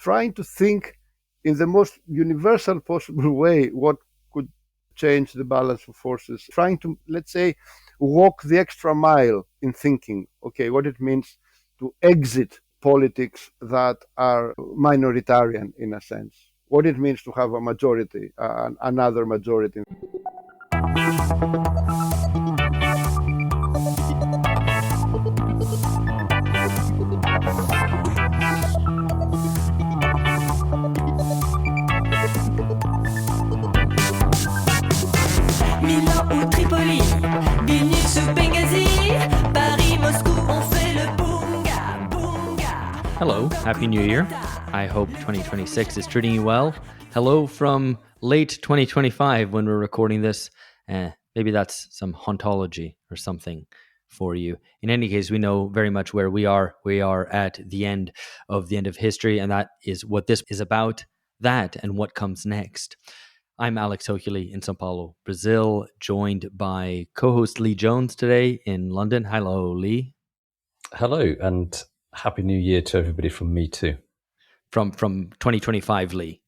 trying to think in the most universal possible way what could change the balance of forces, trying to, let's say, walk the extra mile in thinking, okay, what it means to exit politics that are minoritarian in a sense, what it means to have a majority, another majority. Milan ou Tripoli, Vilnius ou Benghazi, Paris, Moscou, on fait le boonga, boonga. Hello, Happy New Year. I hope 2026 is treating you well. Hello from late 2025 when we're recording this. Maybe that's some hauntology or something for you. In any case, we know very much where we are. We are at the end of history, and that is what this is about, that and what comes next. I'm Alex Hochuli in Sao Paulo, Brazil, joined by co-host Lee Jones today in London. Hello, Lee. Hello, and Happy New Year to everybody from me too. From 2025, Lee.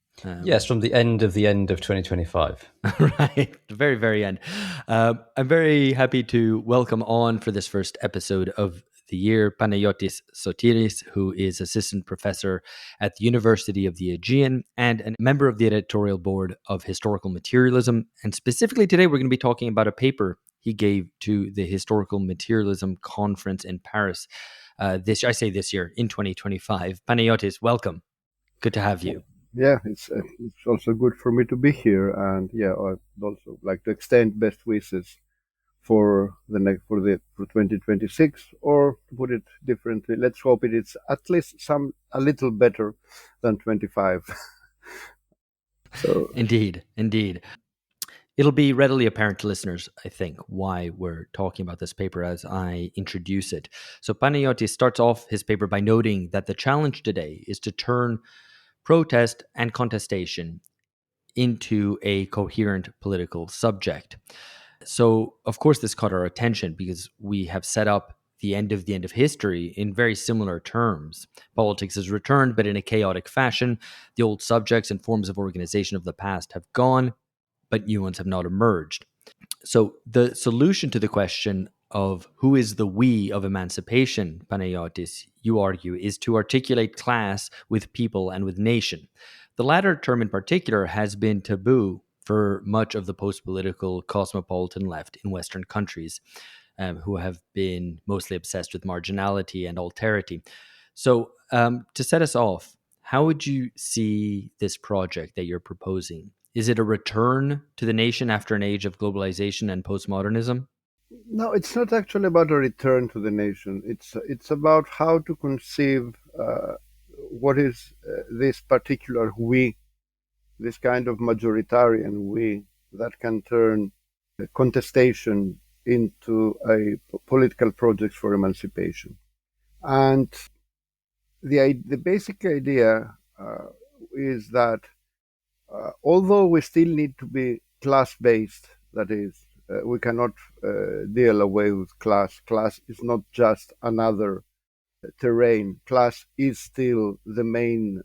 Yes, from the end of 2025. Right, the very, very end. I'm very happy to welcome on for this first episode of the year Panagiotis Sotiris, who is assistant professor at the University of the Aegean and a member of the editorial board of Historical Materialism. And specifically today, we're going to be talking about a paper he gave to the Historical Materialism Conference in Paris this year, in 2025. Panagiotis, welcome. Good to have you. Yeah, it's also good for me to be here, and I'd also like to extend best wishes for 2026, or to put it differently, let's hope it's at least a little better than 25. So Indeed. It'll be readily apparent to listeners, I think, why we're talking about this paper as I introduce it. So Panagiotis starts off his paper by noting that the challenge today is to turn protest and contestation into a coherent political subject. So, of course, this caught our attention because we have set up the end of history in very similar terms. Politics has returned, but in a chaotic fashion. The old subjects and forms of organization of the past have gone, but new ones have not emerged. So the solution to the question of who is the we of emancipation, Panagiotis, you argue, is to articulate class with people and with nation. The latter term in particular has been taboo for much of the post-political cosmopolitan left in Western countries, who have been mostly obsessed with marginality and alterity. So to set us off, how would you see this project that you're proposing? Is it a return to the nation after an age of globalization and postmodernism? no, it's not actually about a return to the nation. It's about how to conceive what is this particular we, this kind of majoritarian we that can turn contestation into a political project for emancipation. And the basic idea is that although we still need to be class-based, that is, we cannot deal away with class. Class is not just another terrain. Class is still the main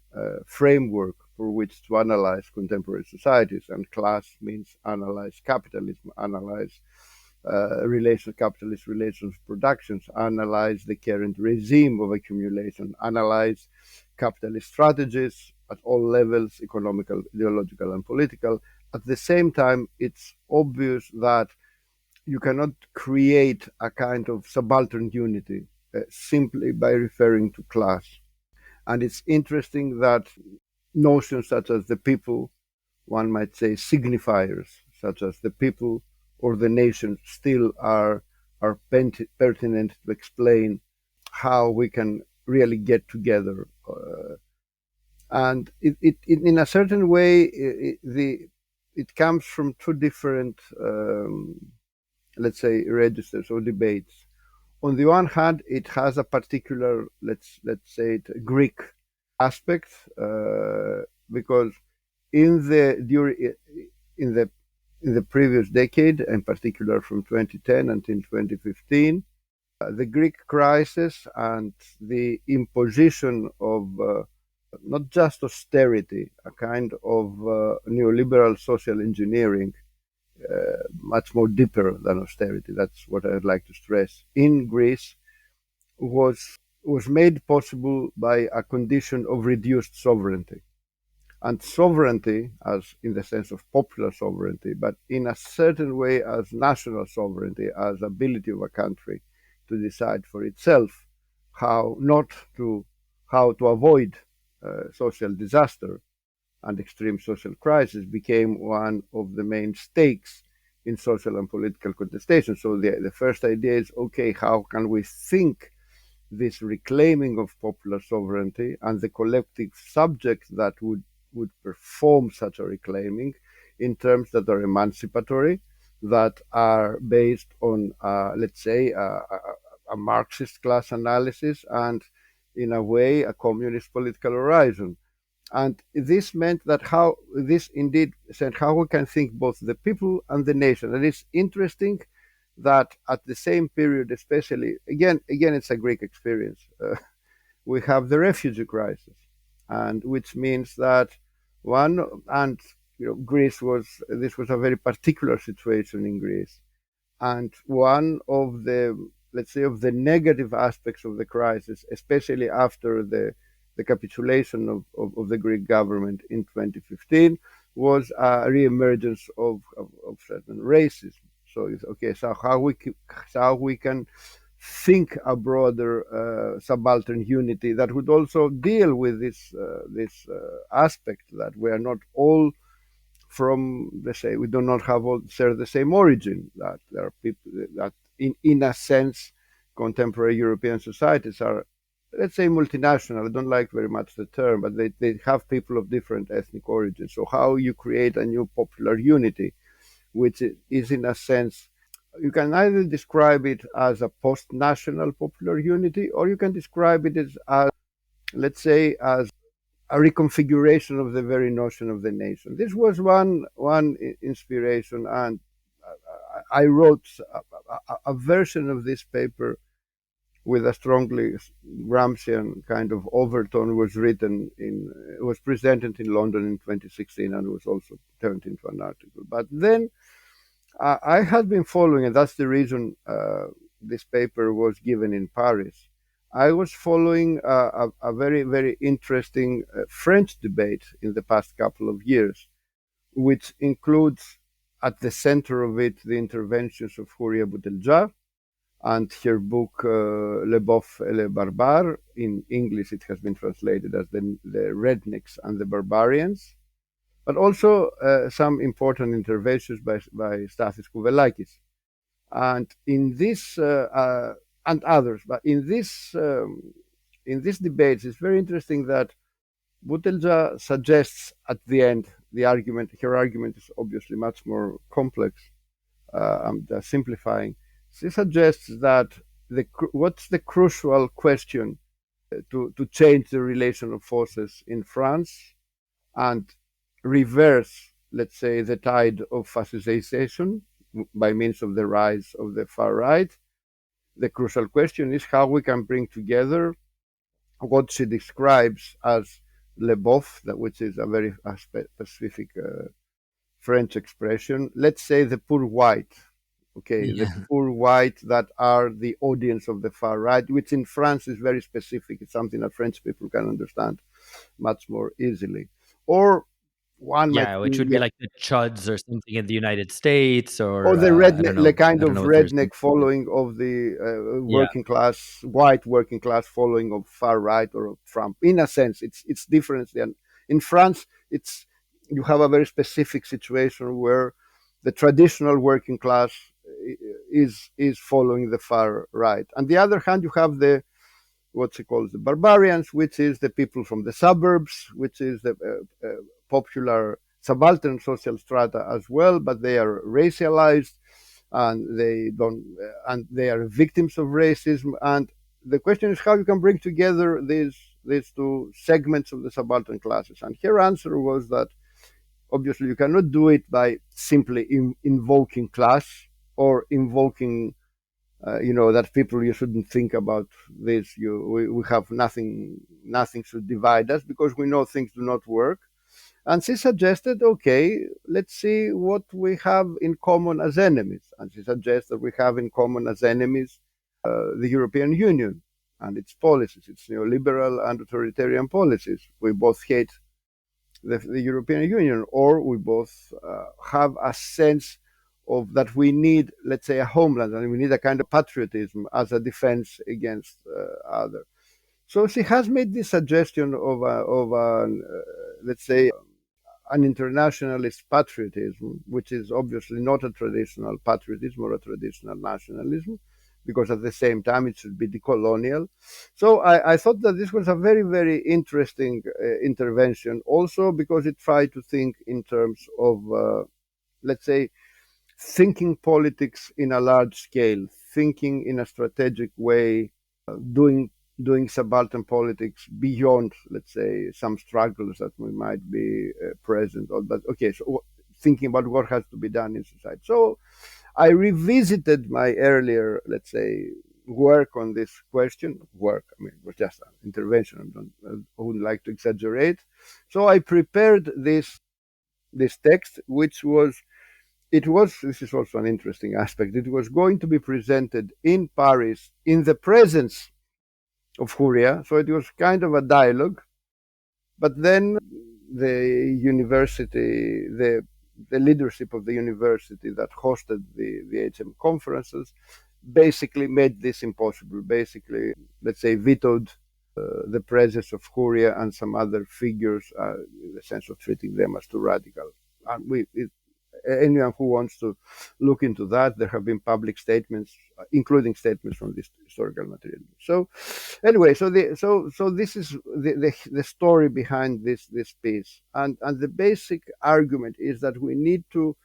framework for which to analyze contemporary societies, and class means analyze capitalism, analyze capitalist relations of productions, analyze the current regime of accumulation, analyze capitalist strategies at all levels, economical, ideological, and political. At the same time, it's obvious that you cannot create a kind of subaltern unity simply by referring to class. And it's interesting that notions such as the people, one might say signifiers, such as the people or the nation, still are pertinent to explain how we can really get together. And it in a certain way, it comes from two different, let's say, registers or debates. On the one hand, it has a particular, let's say, Greek aspect, because in the previous decade, in particular from 2010 until 2015, the Greek crisis and the imposition of not just austerity, a kind of neoliberal social engineering, much more deeper than austerity. That's what I'd like to stress. In Greece, was made possible by a condition of reduced sovereignty. And sovereignty, as in the sense of popular sovereignty, but in a certain way as national sovereignty, as ability of a country to decide for itself how not to how to avoid social disaster and extreme social crisis, became one of the main stakes in social and political contestation. So the first idea is, okay, how can we think this reclaiming of popular sovereignty and the collective subject that would perform such a reclaiming in terms that are emancipatory, that are based on, let's say, a Marxist class analysis and, in a way, a communist political horizon. And this meant that how this indeed said how we can think both the people and the nation. And it's interesting that at the same period, especially again, it's a Greek experience. We have the refugee crisis, and which means that one and Greece was this was a very particular situation in Greece, and one of the, let's say, of the negative aspects of the crisis, especially after the capitulation of the Greek government in 2015, was a re-emergence of certain racism. So it's okay. So how we can think a broader subaltern unity that would also deal with this aspect that we are not all from, let's say, we do not have all share the same origin, that there are people that in a sense contemporary European societies are, let's say, multinational. I don't like very much the term, but they have people of different ethnic origins. So how you create a new popular unity, which is in a sense, you can either describe it as a post-national popular unity, or you can describe it as, let's say, as a reconfiguration of the very notion of the nation. This was one inspiration, and I wrote a version of this paper with a strongly Gramscian kind of overtone. Was presented in London in 2016 and was also turned into an article. But then I had been following, and that's the reason this paper was given in Paris. I was following a very, very interesting French debate in the past couple of years, which includes at the center of it the interventions of Hoare and her book Le Boeuf et les Barbares. In English, it has been translated as the Rednecks and the Barbarians, but also some important interventions by Stathis Kouvelakis. And in this and others, but in this debate, it's very interesting that Boutelja suggests at the end her argument is obviously much more complex. I'm just simplifying. She suggests that what's the crucial question to change the relation of forces in France and reverse, let's say, the tide of fascization by means of the rise of the far right. The crucial question is how we can bring together what she describes as le boeuf, which is a very specific French expression. Let's say the poor white, okay, Yeah. the poor white that are the audience of the far right, which in France is very specific. It's something that French people can understand much more easily. Or one might Yeah, which think would be like the chuds or something in the United States, or or the I don't redneck, the know. kind I don't of know if there's redneck something. following of the Yeah, white working class following of far right or of Trump. In a sense, it's different than in France. It's you have a very specific situation where the traditional working class is following the far right. On the other hand, you have the what she calls the barbarians, which is the people from the suburbs, which is the popular subaltern social strata as well, but they are racialized and they are victims of racism. And the question is how you can bring together these two segments of the subaltern classes. And her answer was that obviously you cannot do it by simply invoking class or invoking that people, you shouldn't think about this. We have nothing should divide us because we know things do not work. And she suggested, okay, let's see what we have in common as enemies. And she suggests that we have in common as enemies the European Union and its policies, its neoliberal and authoritarian policies. We both hate the European Union, or we both have a sense of that we need, let's say, a homeland, and we need a kind of patriotism as a defense against other. So she has made this suggestion let's say, an internationalist patriotism, which is obviously not a traditional patriotism or a traditional nationalism, because at the same time it should be decolonial. So I thought that this was a very, very interesting intervention, also because it tried to think in terms of, let's say, thinking politics in a large scale, thinking in a strategic way, doing subaltern politics beyond, let's say, some struggles that we might be present on. But okay, so thinking about what has to be done in society. So I revisited my earlier, let's say, work on this question. I mean, it was just an intervention. I wouldn't like to exaggerate. So I prepared this text, which was, this is also an interesting aspect. It was going to be presented in Paris in the presence of Hoare. So it was kind of a dialogue. But then the university, the leadership of the university that hosted the HM conferences basically made this impossible. Basically, let's say, vetoed the presence of Hoare and some other figures, in the sense of treating them as too radical. And anyone who wants to look into that, there have been public statements, including statements from this historical materialism. So anyway, so this is the story behind this piece, and the basic argument is that we need to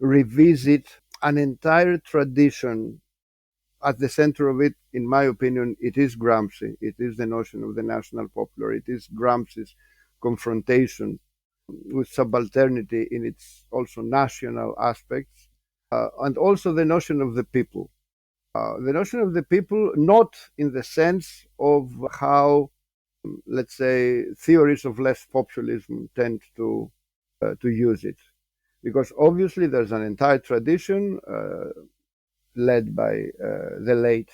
revisit an entire tradition. At the center of it, in my opinion, it is Gramsci. It is the notion of the national popular. It is Gramsci's confrontation with subalternity in its also national aspects, and also the notion of the people. The notion of the people, not in the sense of how, let's say, theories of left populism tend to use it, because obviously there's an entire tradition led by the late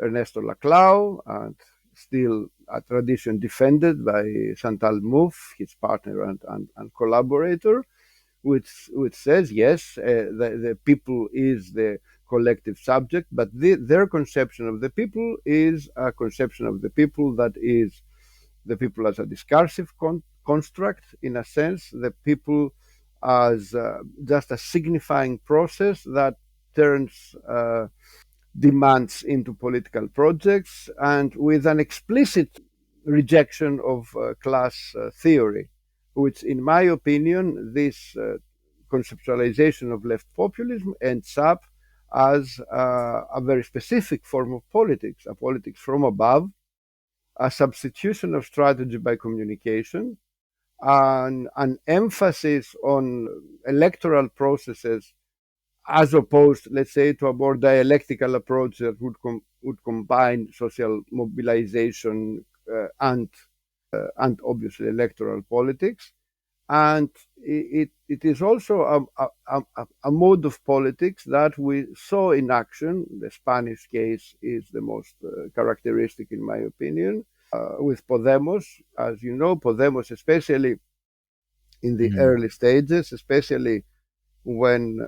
Ernesto Laclau, and still a tradition defended by Chantal Mouffe, his partner and collaborator, which says, yes, the people is the collective subject, but their conception of the people is a conception of the people that is the people as a discursive construct, in a sense, the people as just a signifying process that turns demands into political projects, and with an explicit rejection of class theory, which, in my opinion, this conceptualization of left populism ends up as a very specific form of politics, a politics from above, a substitution of strategy by communication, an emphasis on electoral processes as opposed, let's say, to a more dialectical approach that would combine social mobilization and obviously electoral politics. And it is also a mode of politics that we saw in action. The Spanish case is the most characteristic, in my opinion, with Podemos. As you know, Podemos, especially in the early stages, especially when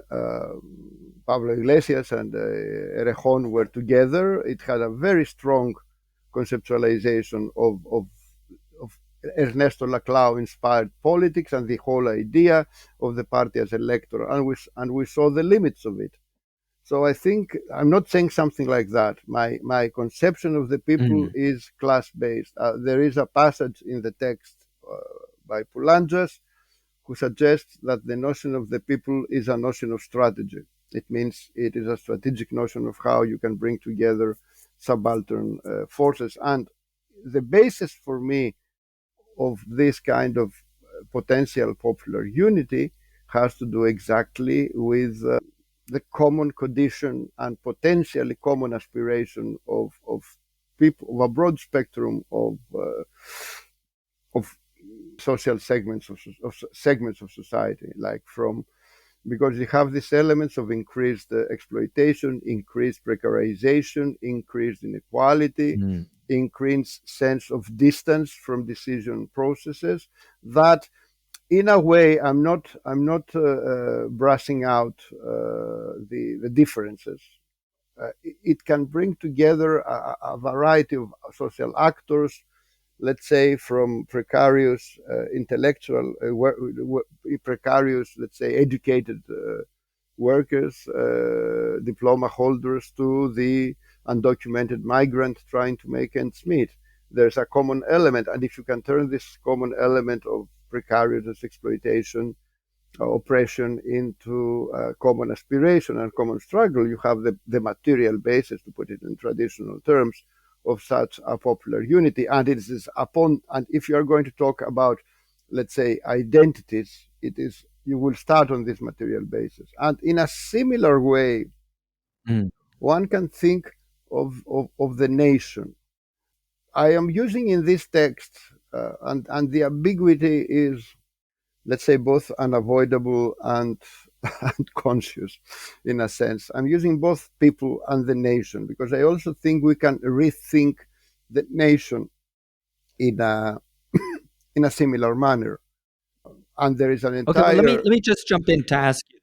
Pablo Iglesias and Errejón were together, it had a very strong conceptualization of Ernesto Laclau inspired politics and the whole idea of the party as electoral, and we saw the limits of it. So I think I'm not saying something like that. My conception of the people is class-based. There is a passage in the text by Poulanjas who suggests that the notion of the people is a notion of strategy. It means it is a strategic notion of how you can bring together subaltern forces. And the basis for me of this kind of potential popular unity has to do exactly with the common condition and potentially common aspiration of people of a broad spectrum of social segments of society, like from because you have these elements of increased exploitation, increased precarization, increased inequality, Mm. increased sense of distance from decision processes. That, in a way, I'm not brushing out the differences. It can bring together a variety of social actors, let's say from precarious intellectual, precarious, let's say, educated workers, diploma holders, to the undocumented migrant trying to make ends meet. There's a common element, and if you can turn this common element of precarious exploitation, oppression into common aspiration and common struggle, you have the material basis, to put it in traditional terms, of such a popular unity. And it is upon, and if you are going to talk about, let's say, identities, it is, you will start on this material basis. And in a similar way, Mm. one can think of the nation. I am using in this text, and the ambiguity is, let's say, both unavoidable and conscious, in a sense. I'm using both people and the nation because I also think we can rethink the nation in a in a similar manner. And there is an Okay, well, entire, let me just jump in to ask you.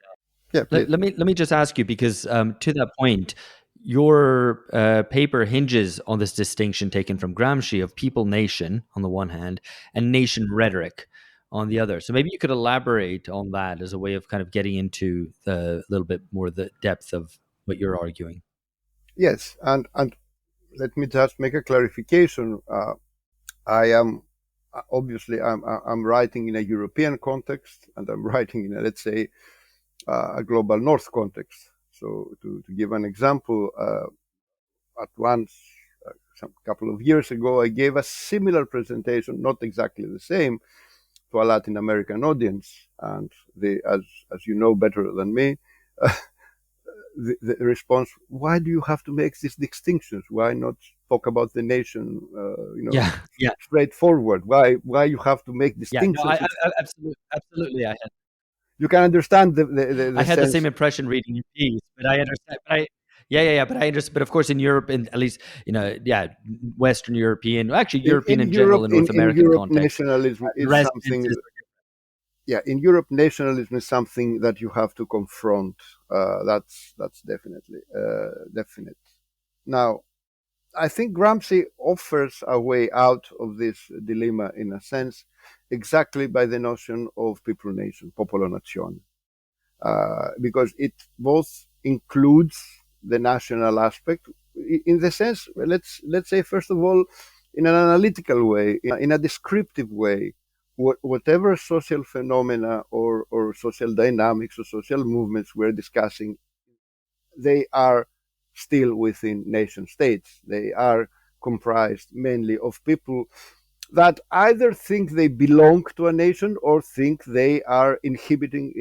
yeah, please. Let me just ask you because to that point, your paper hinges on this distinction taken from Gramsci of people nation on the one hand and nation rhetoric on the other. So maybe you could elaborate on that as a way of kind of getting into a little bit more the depth of what you're arguing. Yes, and let me just make a clarification. I am obviously I'm writing in a European context, and I'm writing in a, let's say, a global North context. So to give an example, at once, some couple of years ago, I gave a similar presentation, not exactly the same, to a Latin American audience, and as you know better than me, the response: "Why do you have to make these distinctions? Why not talk about the nation? Yeah, yeah, Straightforward. Why you have to make yeah. No, distinctions? absolutely. You can understand I the had the same sense impression reading your piece, but I understand. But I understand. But of course, in Europe, in at least yeah, Western European, actually European in in general, Europe. in North In American Europe, context, nationalism the is resonance something. is Yeah, in Europe, nationalism is something that you have to confront. That's definitely definite. Now, I think Gramsci offers a way out of this dilemma, in a sense, exactly by the notion of people nation, popolo nation, because it both includes the national aspect, in the sense, let's say, first of all, in an analytical way, in a descriptive way, whatever social phenomena or social dynamics or social movements we're discussing, they are still within nation states. They are comprised mainly of people that either think they belong to a nation or think they are inhabiting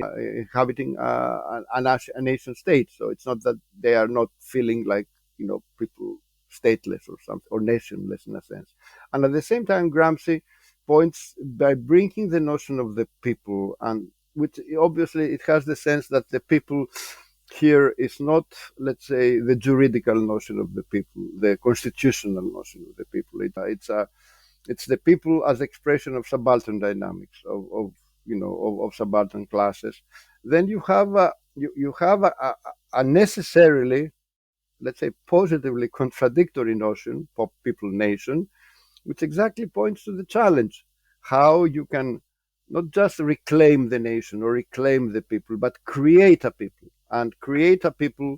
a nation state. So it's not that they are not feeling like, people stateless or something, or nationless in a sense. And at the same time, Gramsci points, by bringing the notion of the people, and which obviously it has the sense that the people here is not, let's say, the juridical notion of the people, the constitutional notion of the people. It's the people as expression of subaltern dynamics, of subaltern classes. Then you have a necessarily, let's say, positively contradictory notion, people nation, which exactly points to the challenge: how you can not just reclaim the nation or reclaim the people, but create a people, and create a people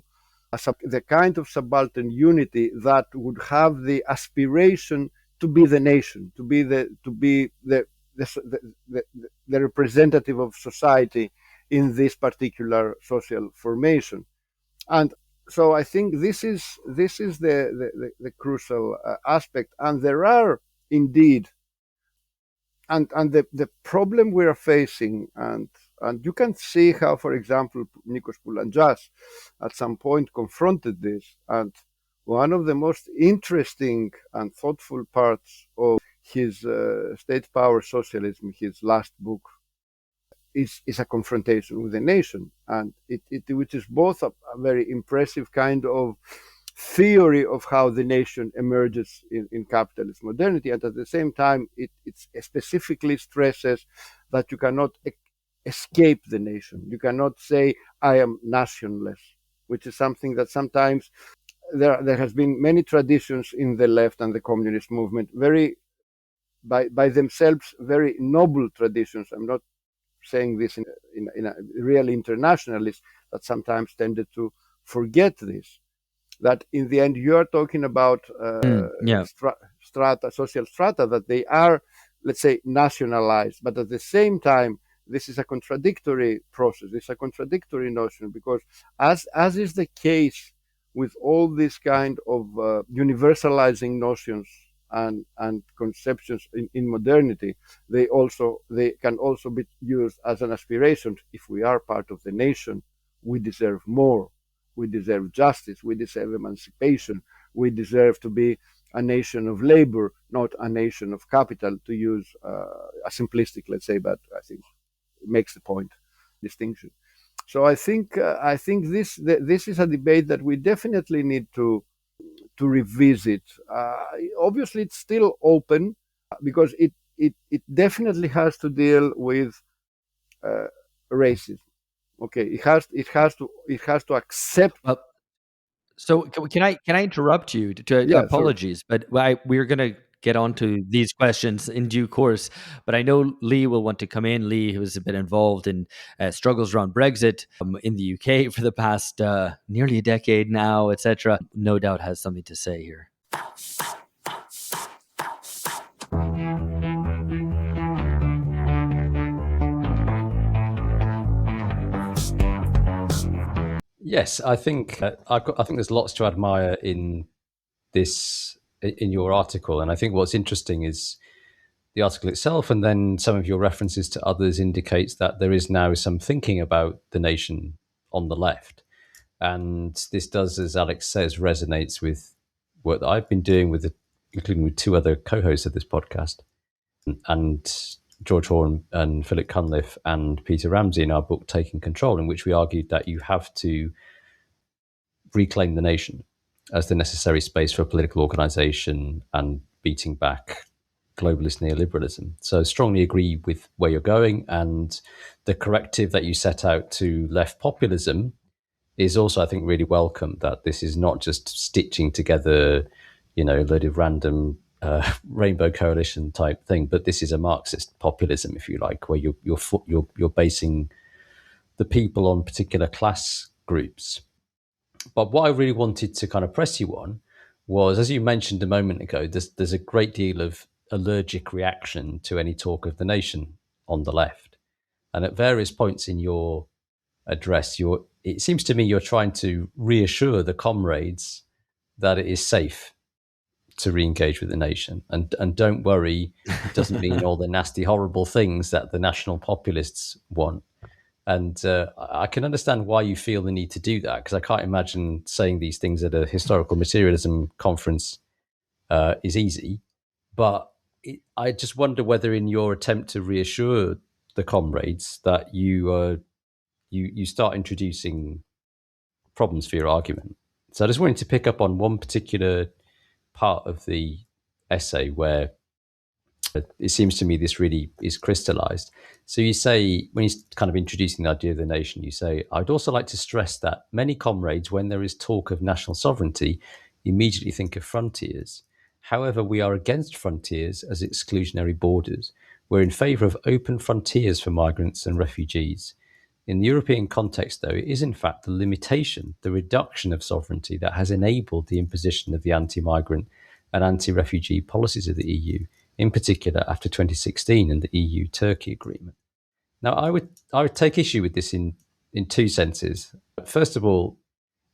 as the kind of subaltern unity that would have the aspiration to be the nation, to be the representative of society in this particular social formation. And so I think this is the crucial aspect. And there are indeed, and the problem we are facing, and And you can see how, for example, Nikos Poulangias at some point confronted this. And one of the most interesting and thoughtful parts of his State Power Socialism, his last book, is a confrontation with the nation, and which is both a very impressive kind of theory of how the nation emerges in capitalist modernity, and at the same time it specifically stresses that you cannot escape the nation. You cannot say I am nationless, which is something that sometimes there has been many traditions in the left and the communist movement, very by themselves very noble traditions. I'm not saying this in a real internationalist, that sometimes tended to forget this, that in the end you are talking about Yeah. strata, social strata, that they are, let's say, nationalized, but at the same time this is a contradictory process, it's a contradictory notion, because as is the case with all these kind of universalizing notions and conceptions in modernity, they can also be used as an aspiration. If we are part of the nation, we deserve more. We deserve justice. We deserve emancipation. We deserve to be a nation of labor, not a nation of capital, to use a simplistic, let's say, but I think it makes the point, distinction. So I think this is a debate that we definitely need to revisit. Obviously, it's still open because it definitely has to deal with racism. Okay, it has to accept. So can I interrupt you? Yeah, sorry. Apologies, but we're gonna get onto these questions in due course. But I know Lee will want to come in. Lee, who has been involved in struggles around Brexit in the UK for the past nearly a decade now, etc. No doubt has something to say here. Yes, I think I think there's lots to admire in this in your article, and I think what's interesting is the article itself, and then some of your references to others indicates that there is now some thinking about the nation on the left, and this does, as Alex says, resonates with work that I've been doing including with two other co-hosts of this podcast, and George Hoare and Philip Cunliffe and Peter Ramsey in our book Taking Control, in which we argued that you have to reclaim the nation as the necessary space for political organisation and beating back globalist neoliberalism. So strongly agree with where you're going, and the corrective that you set out to left populism is also, I think, really welcome, that this is not just stitching together, a load of random rainbow coalition type thing, but this is a Marxist populism, if you like, where you're basing the people on particular class groups. But what I really wanted to kind of press you on was, as you mentioned a moment ago, there's a great deal of allergic reaction to any talk of the nation on the left. And at various points in your address, it seems to me you're trying to reassure the comrades that it is safe to re-engage with the nation. And don't worry, it doesn't mean all the nasty, horrible things that the national populists want. And I can understand why you feel the need to do that, because I can't imagine saying these things at a historical materialism conference is easy. But I just wonder whether, in your attempt to reassure the comrades, that you start introducing problems for your argument. So I just wanted to pick up on one particular part of the essay where it seems to me this really is crystallized. So you say, when he's kind of introducing the idea of the nation, you say, I'd also like to stress that many comrades, when there is talk of national sovereignty, immediately think of frontiers. However, we are against frontiers as exclusionary borders. We're in favour of open frontiers for migrants and refugees. In the European context, though, it is in fact the limitation, the reduction of sovereignty that has enabled the imposition of the anti-migrant and anti-refugee policies of the EU, in particular after 2016 and the EU-Turkey agreement. Now, I would take issue with this in two senses. First of all,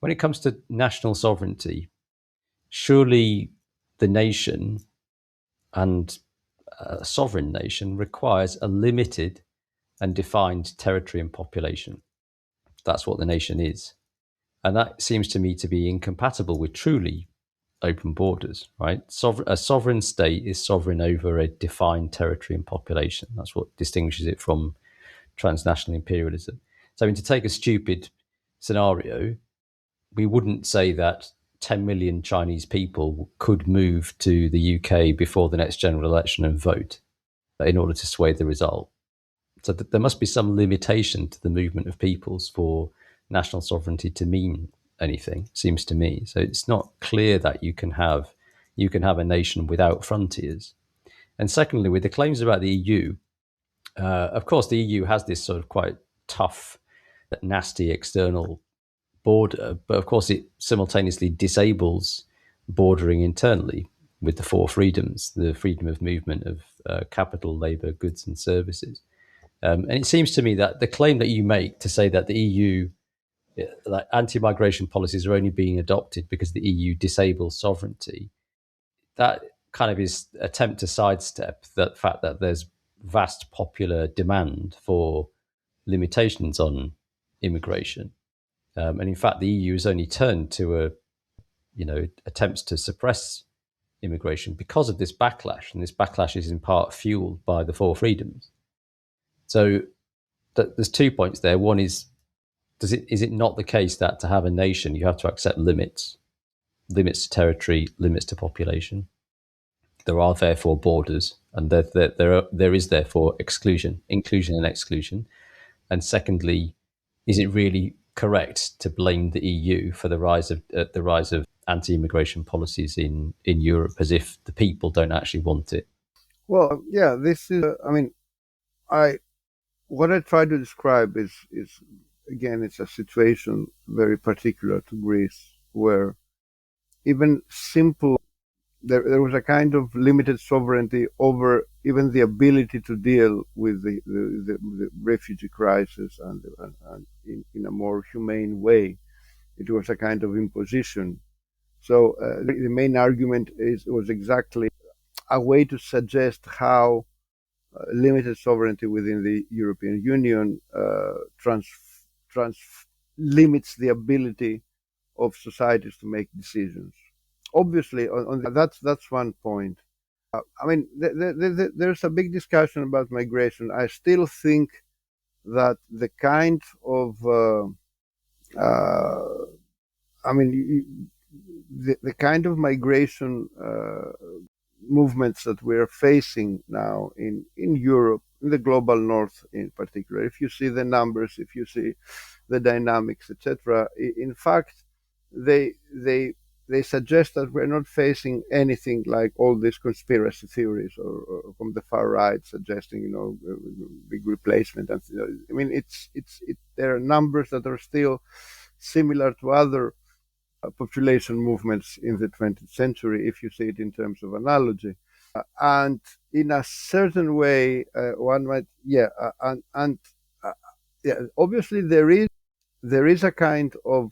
when it comes to national sovereignty, surely the nation and a sovereign nation requires a limited and defined territory and population. That's what the nation is. And that seems to me to be incompatible with truly open borders, right? A sovereign state is sovereign over a defined territory and population. That's what distinguishes it from transnational imperialism. So, I mean, to take a stupid scenario, we wouldn't say that 10 million Chinese people could move to the UK before the next general election and vote in order to sway the result. So there must be some limitation to the movement of peoples for national sovereignty to mean anything, seems to me. So it's not clear that you can have a nation without frontiers. And secondly, with the claims about the EU, of course, the EU has this sort of quite tough, nasty external border, but of course, it simultaneously disables bordering internally with the four freedoms: the freedom of movement of capital, labour, goods, and services. And it seems to me that the claim that you make to say that the EU, like anti-migration policies, are only being adopted because the EU disables sovereignty, that kind of is attempt to sidestep that fact that there's vast popular demand for limitations on immigration. And in fact, the EU has only turned to attempts to suppress immigration because of this backlash, and this backlash is in part fueled by the four freedoms. So there's 2 points there. One is it not the case that to have a nation you have to accept limits to territory, limits to population? There are therefore borders, and there is therefore inclusion and exclusion. And secondly, is it really correct to blame the EU for the rise of anti-immigration policies in Europe, as if the people don't actually want it? Well, yeah, this is. I what I try to describe is again, it's a situation very particular to Greece, where even simple there was a kind of limited sovereignty over even the ability to deal with the refugee crisis and in a more humane way. It was a kind of imposition. So the main argument was exactly a way to suggest how limited sovereignty within the European Union limits the ability of societies to make decisions. Obviously, that's one point. There's a big discussion about migration. I still think that the kind of the kind of migration movements that we're facing now in Europe, in the global north in particular, if you see the numbers, if you see the dynamics, etc., in fact, they suggest that we're not facing anything like all these conspiracy theories or from the far right suggesting, big replacement. And there are numbers that are still similar to other population movements in the 20th century, if you see it in terms of analogy. And in a certain way, one might, obviously there is a kind of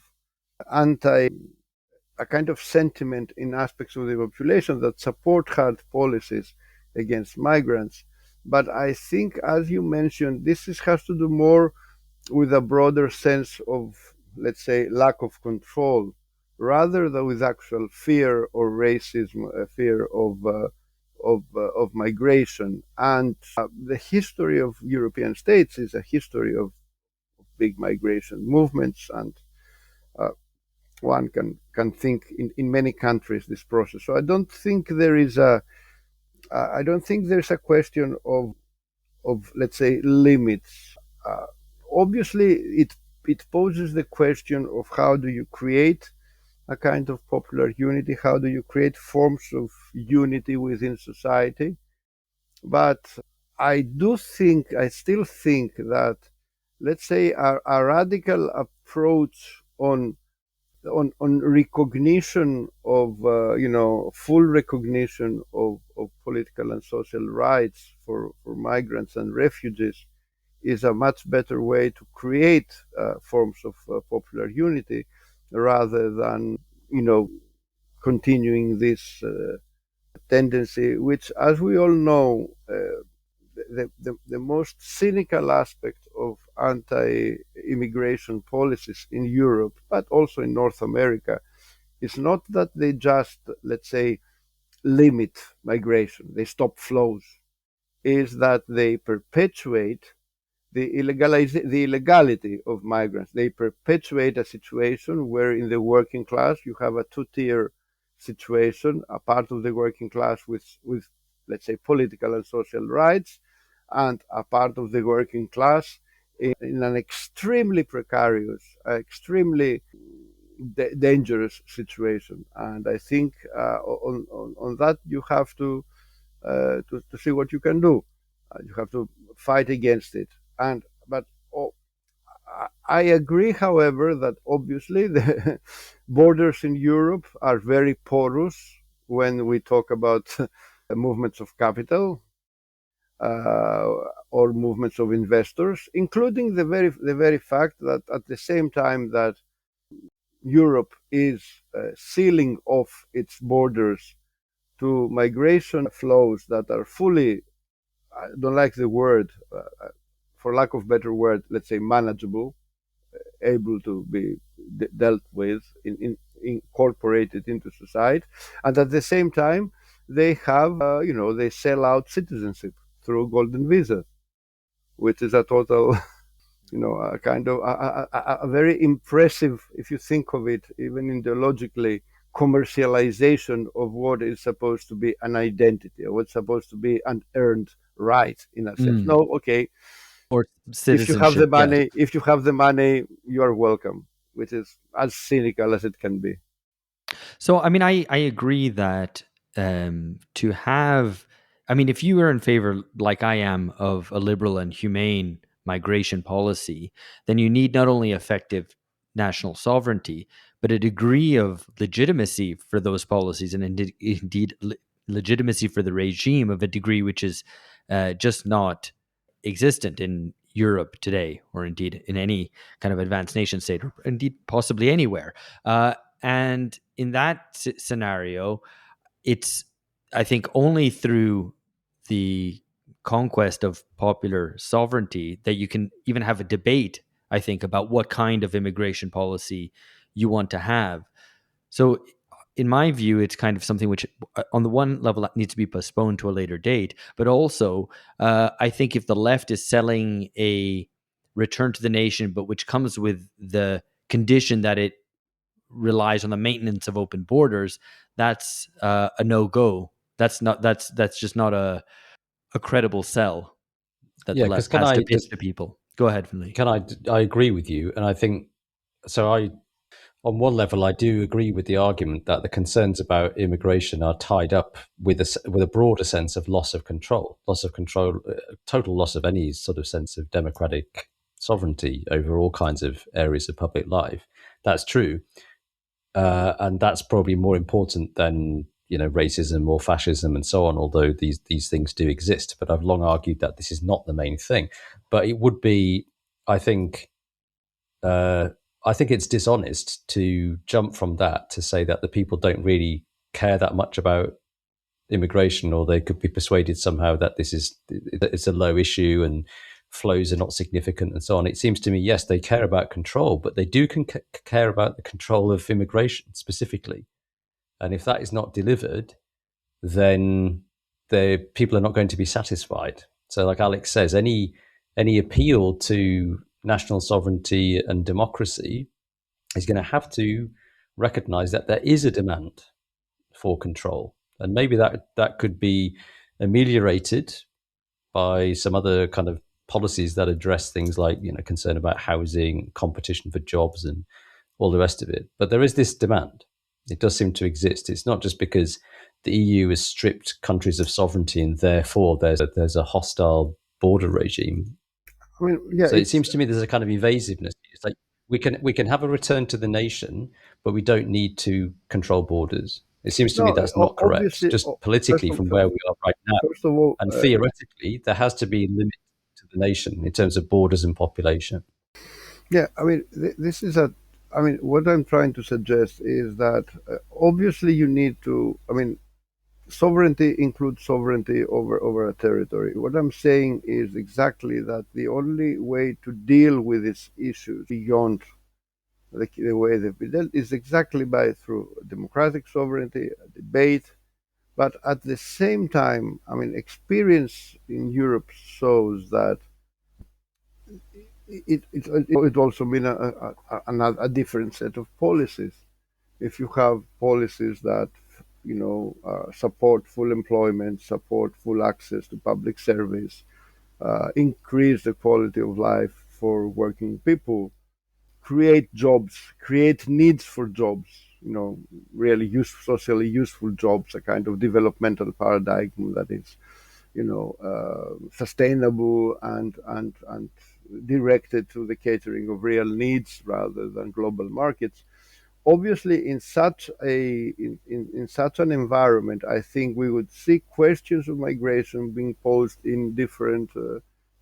a kind of sentiment in aspects of the population that support hard policies against migrants. But I think, as you mentioned, this has to do more with a broader sense of, let's say, lack of control, rather than with actual fear or racism, fear of migration. And the history of European states is a history of big migration movements, and one can think in many countries this process. So I don't think there's a question of let's say limits. Obviously, it poses the question of how do you create a kind of popular unity? How do you create forms of unity within society? But I still think that, let's say, a radical approach on recognition of, full recognition of political and social rights for migrants and refugees is a much better way to create forms of popular unity, rather than continuing this tendency, which, as we all know, the most cynical aspect of anti-immigration policies in Europe, but also in North America, is not that they just, let's say, limit migration, they stop flows, is that they perpetuate the illegality of migrants. They perpetuate a situation where in the working class you have a two-tier situation, a part of the working class with let's say political and social rights, and a part of the working class in an extremely precarious, extremely dangerous situation. And I think on that you have to see what you can do. You have to fight against it. And but oh, I agree, however, that obviously the borders in Europe are very porous when we talk about movements of capital uh, or movements of investors, including the very fact that at the same time that Europe is sealing off its borders to migration flows that are fully, I don't like the word, for lack of better word, let's say manageable, able to be dealt with, incorporated into society, and at the same time they have, they sell out citizenship through golden visas, which is a total, a kind of a very impressive, if you think of it, even ideologically, commercialization of what is supposed to be an identity, or what's supposed to be an earned right in a sense. No, okay, Or if you have the citizenship, yes. money, if you have the money, you are welcome, which is as cynical as it can be. So, I mean, I agree that to have, I mean, if you are in favor, like I am, of a liberal and humane migration policy, then you need not only effective national sovereignty, but a degree of legitimacy for those policies, and indeed legitimacy for the regime of a degree which is just not existent in Europe today, or indeed in any kind of advanced nation state, or indeed possibly anywhere. And in that scenario, it's, I think, only through the conquest of popular sovereignty that you can even have a debate, I think, about what kind of immigration policy you want to have. So, in my view, it's kind of something which, on the one level, needs to be postponed to a later date. But also, I think if the left is selling a return to the nation, but which comes with the condition that it relies on the maintenance of open borders, that's a no go. That's just not a credible sell that the Yeah, because left has to pitch to people. Go ahead, Finley. I agree with you, and I think so. On one level, I do agree with the argument that the concerns about immigration are tied up with a broader sense of loss of control, total loss of any sort of sense of democratic sovereignty over all kinds of areas of public life. That's true, and that's probably more important than racism or fascism and so on. Although these things do exist, but I've long argued that this is not the main thing. But it would be, I think. I think it's dishonest to jump from that to say that the people don't really care that much about immigration, or they could be persuaded somehow that it's a low issue and flows are not significant and so on. It seems to me, yes, they care about control, but they do care about the control of immigration specifically. And if that is not delivered, then the people are not going to be satisfied. So, like Alex says, any appeal to national sovereignty and democracy is going to have to recognize that there is a demand for control, and maybe that could be ameliorated by some other kind of policies that address things like concern about housing, competition for jobs, and all the rest of it. But there is this demand. It does seem to exist. It's not just because the EU has stripped countries of sovereignty and therefore there's a hostile border regime. I mean, yeah, So it seems to me there's a kind of evasiveness. It's like we can have a return to the nation, but we don't need to control borders. It seems to me no, that's not correct, obviously, just first politically of from where we are right now. first of all, And theoretically, there has to be a limit to the nation in terms of borders and population. yeah, I mean, this is a. I mean, what I'm trying to suggest is that obviously you need to. I mean, sovereignty includes sovereignty over a territory. What I'm saying is exactly that the only way to deal with these issues beyond the way they've been dealt is exactly by through democratic sovereignty, debate. But at the same time, I mean, experience in Europe shows that it also means a different set of policies. If you have policies that support full employment, support full access to public service, increase the quality of life for working people, create jobs, create needs for jobs, really socially useful jobs, a kind of developmental paradigm that is, sustainable and directed to the catering of real needs rather than global markets. Obviously, in such an environment, I think we would see questions of migration being posed in different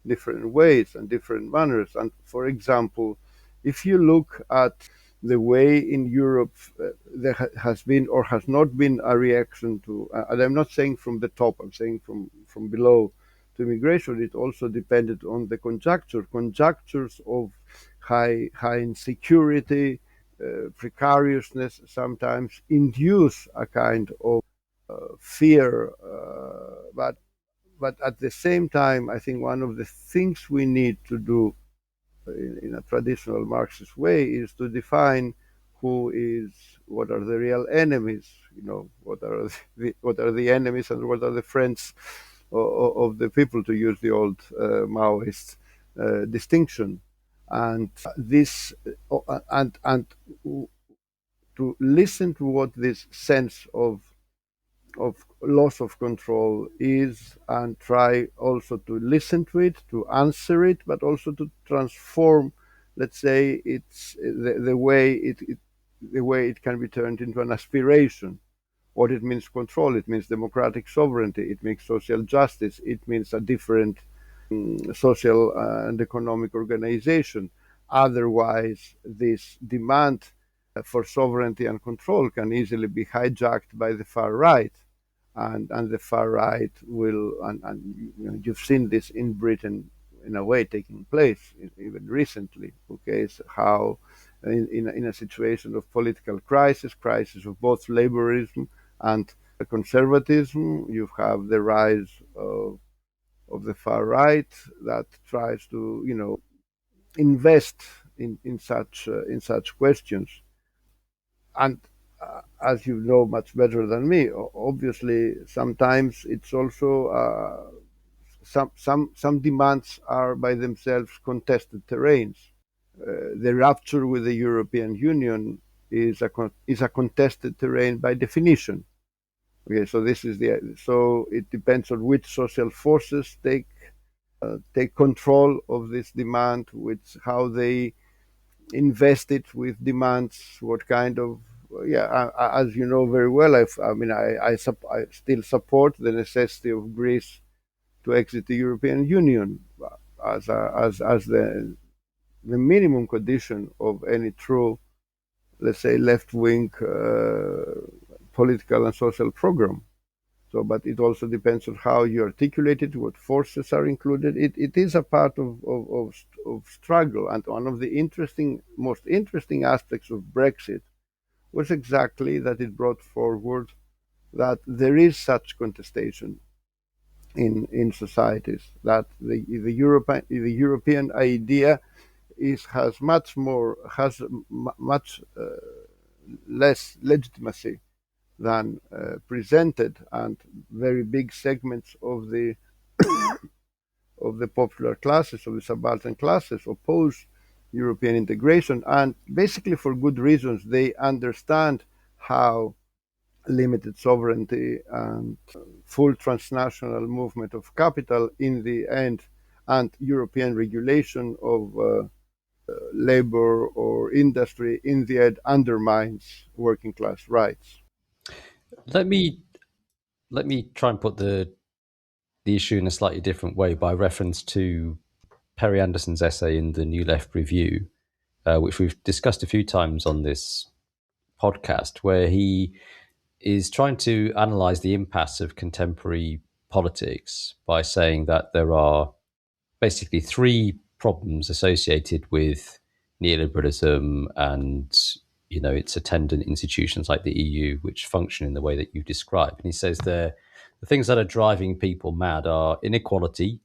ways and different manners. And for example, if you look at the way in Europe there has been or has not been a reaction to, and I'm not saying from the top, I'm saying from below, to immigration, it also depended on the conjunctures of high insecurity, precariousness sometimes induce a kind of fear, but at the same time, I think one of the things we need to do in a traditional Marxist way is to define what are the real enemies, what are the enemies and what are the friends of the people, to use the old Maoist distinction. And this and to listen to what this sense of loss of control is, and try also to listen to it, to answer it, but also to transform, let's say, it's the way it can be turned into an aspiration. What it means control, it means democratic sovereignty, it means social justice, it means a different social and economic organization. Otherwise, this demand for sovereignty and control can easily be hijacked by the far right, and the far right will, and you've seen this in Britain in a way taking place even recently. Okay, so how in a situation of political crisis of both laborism and conservatism, you have the rise of the far right that tries to invest in such questions. And as you know much better than me, obviously sometimes it's also some demands are by themselves contested terrains. The rupture with the European Union is a contested terrain by definition. Okay, so it depends on which social forces take control of this demand, which how they invest it with demands, what kind of, yeah, as you know very well, I still support the necessity of Greece to exit the European Union as the minimum condition of any true, let's say, left wing political and social program. So, but it also depends on how you articulate it, what forces are included. It is a part of struggle. And one of the most interesting aspects of Brexit was exactly that it brought forward that there is such contestation in societies, that the European idea has much less legitimacy than presented, and very big segments of the popular classes, of the subaltern classes, oppose European integration, and basically for good reasons. They understand how limited sovereignty and full transnational movement of capital in the end, and European regulation of labor or industry in the end undermines working class rights. Let me try and put the issue in a slightly different way by reference to Perry Anderson's essay in the New Left Review, which we've discussed a few times on this podcast, where he is trying to analyze the impasse of contemporary politics by saying that there are basically three problems associated with neoliberalism and its attendant institutions like the EU, which function in the way that you describe. And he says the things that are driving people mad are inequality,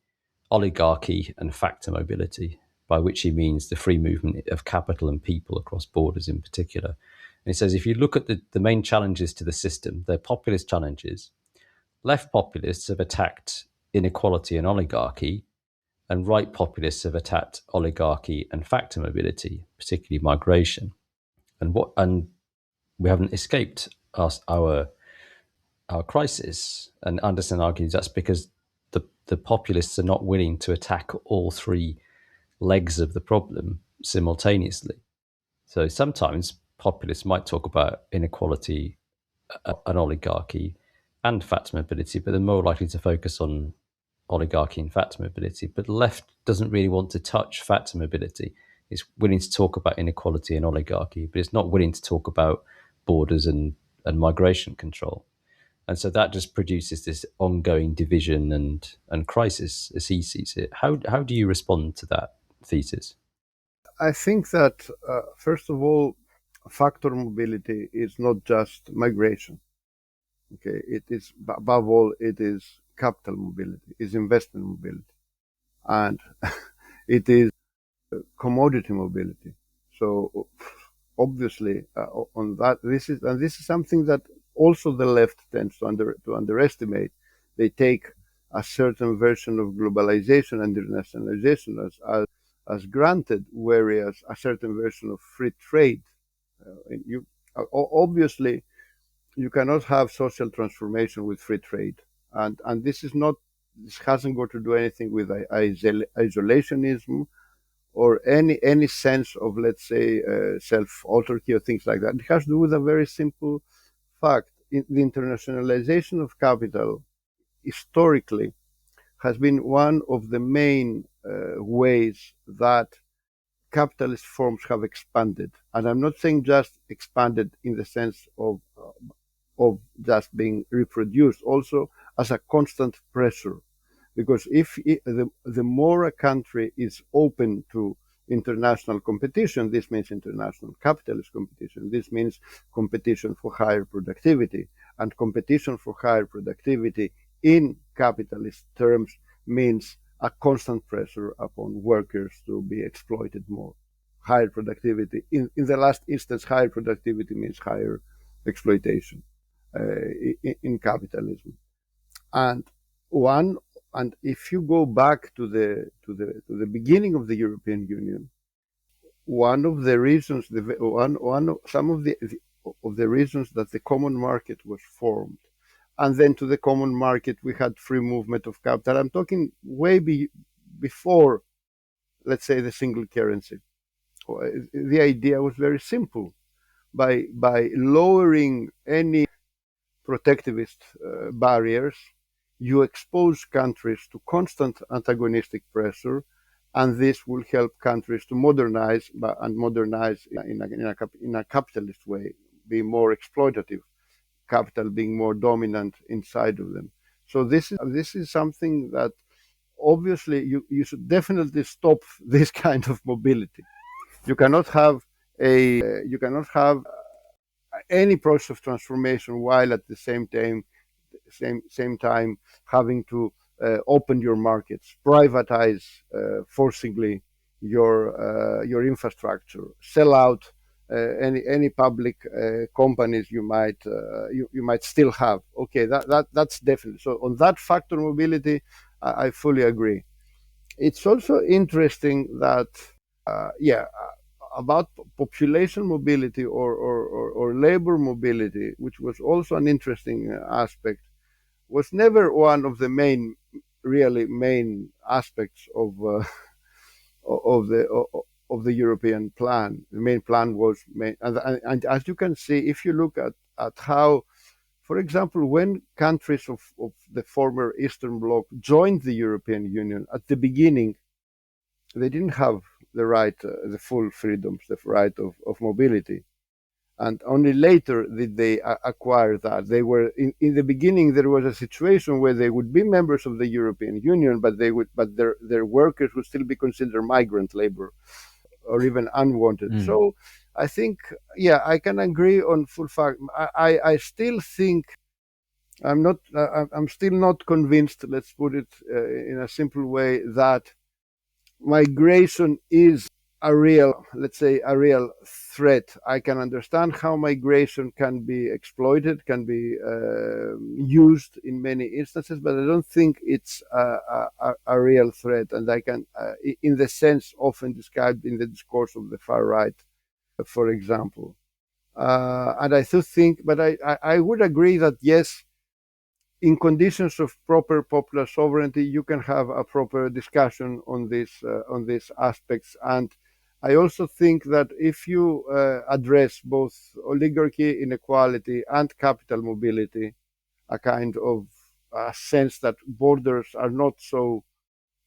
oligarchy, and factor mobility, by which he means the free movement of capital and people across borders in particular. And he says if you look at the main challenges to the system, they're populist challenges. Left populists have attacked inequality and oligarchy, and right populists have attacked oligarchy and factor mobility, particularly migration. And we haven't escaped our crisis. And Anderson argues that's because the populists are not willing to attack all three legs of the problem simultaneously. So sometimes populists might talk about inequality, and oligarchy, and factor mobility, but they're more likely to focus on oligarchy and factor mobility. But the left doesn't really want to touch factor mobility. It's willing to talk about inequality and oligarchy, but it's not willing to talk about borders and migration control. And so that just produces this ongoing division and crisis as he sees it. How do you respond to that thesis? I think that, first of all, factor mobility is not just migration. Okay, it is, above all, it is capital mobility, is investment mobility, and it is commodity mobility. So obviously, on that, this is something that also the left tends to underestimate. They take a certain version of globalization and internationalization as granted, whereas a certain version of free trade, obviously you cannot have social transformation with free trade, and this hasn't got to do anything with isolationism or any sense of, let's say, self-autarky or things like that. It has to do with a very simple fact. The internationalization of capital historically has been one of the main ways that capitalist forms have expanded. And I'm not saying just expanded in the sense of just being reproduced, also as a constant pressure. Because if the more a country is open to international competition, this means international capitalist competition. This means competition for higher productivity. And competition for higher productivity in capitalist terms means a constant pressure upon workers to be exploited more. Higher productivity. In the last instance, higher productivity means higher exploitation in capitalism. And if you go back to the beginning of the European Union, one of the reasons, some of the reasons that the common market was formed, and then to the common market we had free movement of capital. I'm talking way before, let's say, the single currency. The idea was very simple. By lowering any protectivist barriers, you expose countries to constant antagonistic pressure, and this will help countries to modernize in a capitalist way, be more exploitative, capital being more dominant inside of them. So this is something that obviously you should definitely stop this kind of mobility. You cannot have any process of transformation while at the same time having to open your markets, privatize forcibly your infrastructure, sell out any public companies you might still have. Okay, that's definitely so. On that factor mobility, I fully agree. It's also interesting that about population mobility or labor mobility, which was also an interesting aspect, was never one of the main aspects of the European plan. The main plan was and as you can see, if you look at how, for example, when countries of the former Eastern Bloc joined the European Union at the beginning, they didn't have the full freedoms, the right of mobility. and only later did they acquire that. They were in the beginning. There was a situation where they would be members of the European Union, but their workers would still be considered migrant labor or even unwanted. So I think, yeah, I can agree on full fact. I still think I'm still not convinced. Let's put it in a simple way, that migration is a real, let's say, a real threat. I can understand how migration can be exploited, can be used in many instances, but I don't think it's a real threat. And I can, in the sense often described in the discourse of the far right, for example. And I do think, but I would agree that yes, in conditions of proper popular sovereignty, you can have a proper discussion on these aspects. And I also think that if you address both oligarchy, inequality, and capital mobility, a kind of a sense that borders are not so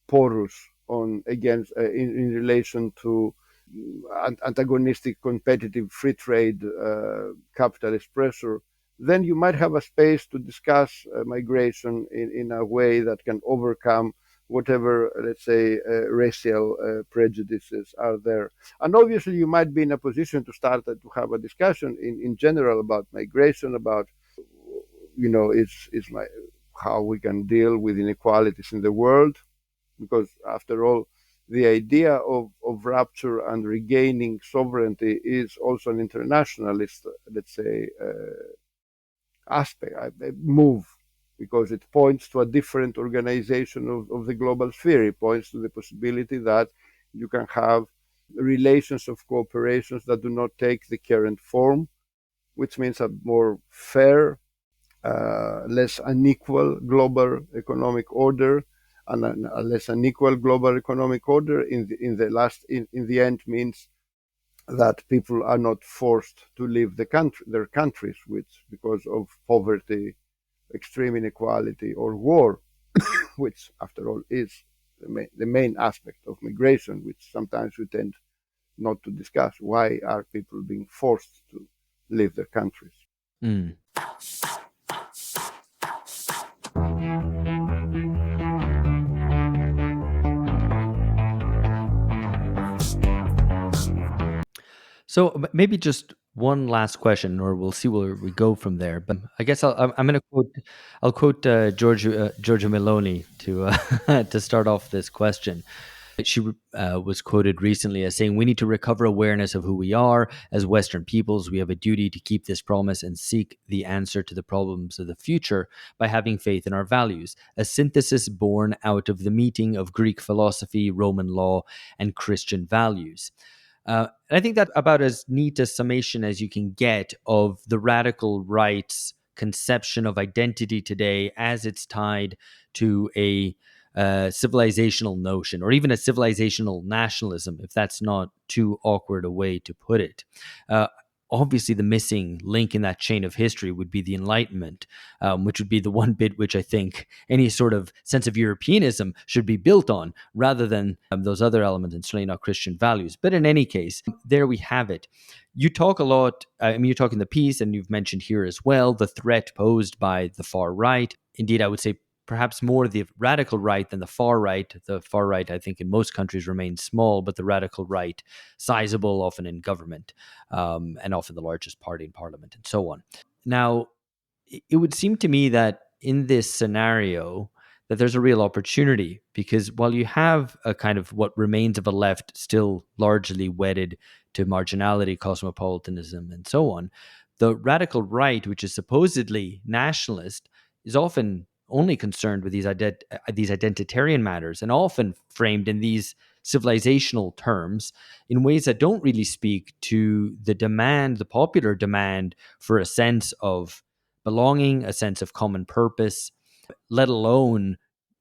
porous in relation to antagonistic, competitive, free trade capitalist pressure, then you might have a space to discuss migration in a way that can overcome whatever, let's say, racial prejudices are there. And obviously, you might be in a position to start to have a discussion in general about migration, about, how we can deal with inequalities in the world, because after all, the idea of rupture and regaining sovereignty is also an internationalist, let's say, aspect, move, because it points to a different organization of the global sphere. It points to the possibility that you can have relations of cooperations that do not take the current form, which means a more fair, less unequal global economic order, and a less unequal global economic order in the end means that people are not forced to leave their countries, which because of poverty, extreme inequality, or war, which after all is the main aspect of migration, which sometimes we tend not to discuss. Why are people being forced to leave their countries? Mm. So maybe just one last question, or we'll see where we go from there. But I guess I'm going to quote. I'll quote Giorgia Meloni to to start off this question. She was quoted recently as saying, "We need to recover awareness of who we are as Western peoples. We have a duty to keep this promise and seek the answer to the problems of the future by having faith in our values, a synthesis born out of the meeting of Greek philosophy, Roman law, and Christian values." And I think that's about as neat a summation as you can get of the radical right's conception of identity today as it's tied to a civilizational notion, or even a civilizational nationalism, if that's not too awkward a way to put it. Obviously, the missing link in that chain of history would be the Enlightenment, which would be the one bit which I think any sort of sense of Europeanism should be built on, rather than those other elements, and certainly not Christian values. But in any case, there we have it. You talk a lot, you talk in the piece, and you've mentioned here as well, the threat posed by the far right. Indeed, I would say perhaps more the radical right than the far right. The far right, I think, in most countries remains small, but the radical right, sizable, often in government, and often the largest party in parliament, and so on. Now, it would seem to me that in this scenario, that there's a real opportunity, because while you have a kind of what remains of a left still largely wedded to marginality, cosmopolitanism, and so on, the radical right, which is supposedly nationalist, is often only concerned with these identitarian matters, and often framed in these civilizational terms in ways that don't really speak to the popular demand for a sense of belonging, a sense of common purpose, let alone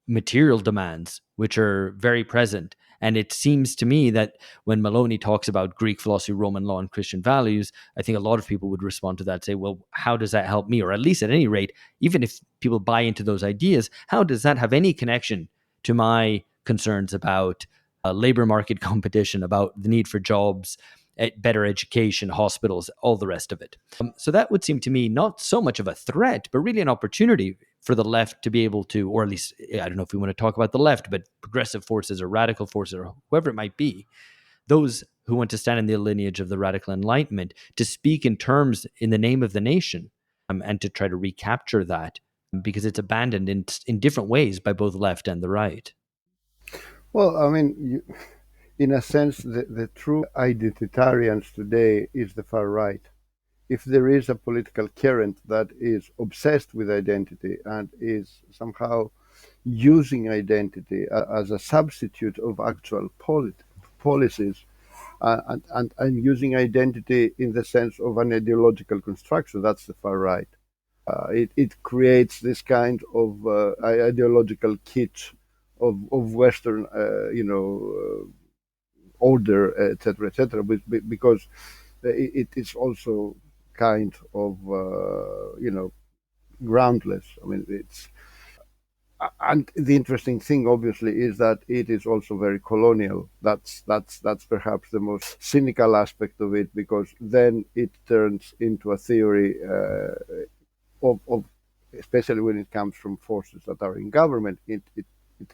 material demands, which are very present. And it seems to me that when Meloni talks about Greek philosophy, Roman law, and Christian values, I think a lot of people would respond to that, say, well, how does that help me? Or at least at any rate, even if people buy into those ideas, how does that have any connection to my concerns about labor market competition, about the need for jobs, better education, hospitals, all the rest of it. So that would seem to me not so much of a threat, but really an opportunity for the left to be able to, or at least, I don't know if we want to talk about the left, but progressive forces or radical forces or whoever it might be, those who want to stand in the lineage of the radical Enlightenment, to speak in terms in the name of the nation, and to try to recapture that, because it's abandoned in different ways by both left and the right. Well, I mean, in a sense, the true identitarians today is the far right. If there is a political current that is obsessed with identity and is somehow using identity as a substitute of actual policies, and using identity in the sense of an ideological construction, that's the far right. It creates this kind of ideological kitsch of Western, order, etc., because it is also kind of, groundless. I mean, and the interesting thing, obviously, is that it is also very colonial. That's perhaps the most cynical aspect of it, because then it turns into a theory of especially when it comes from forces that are in government, it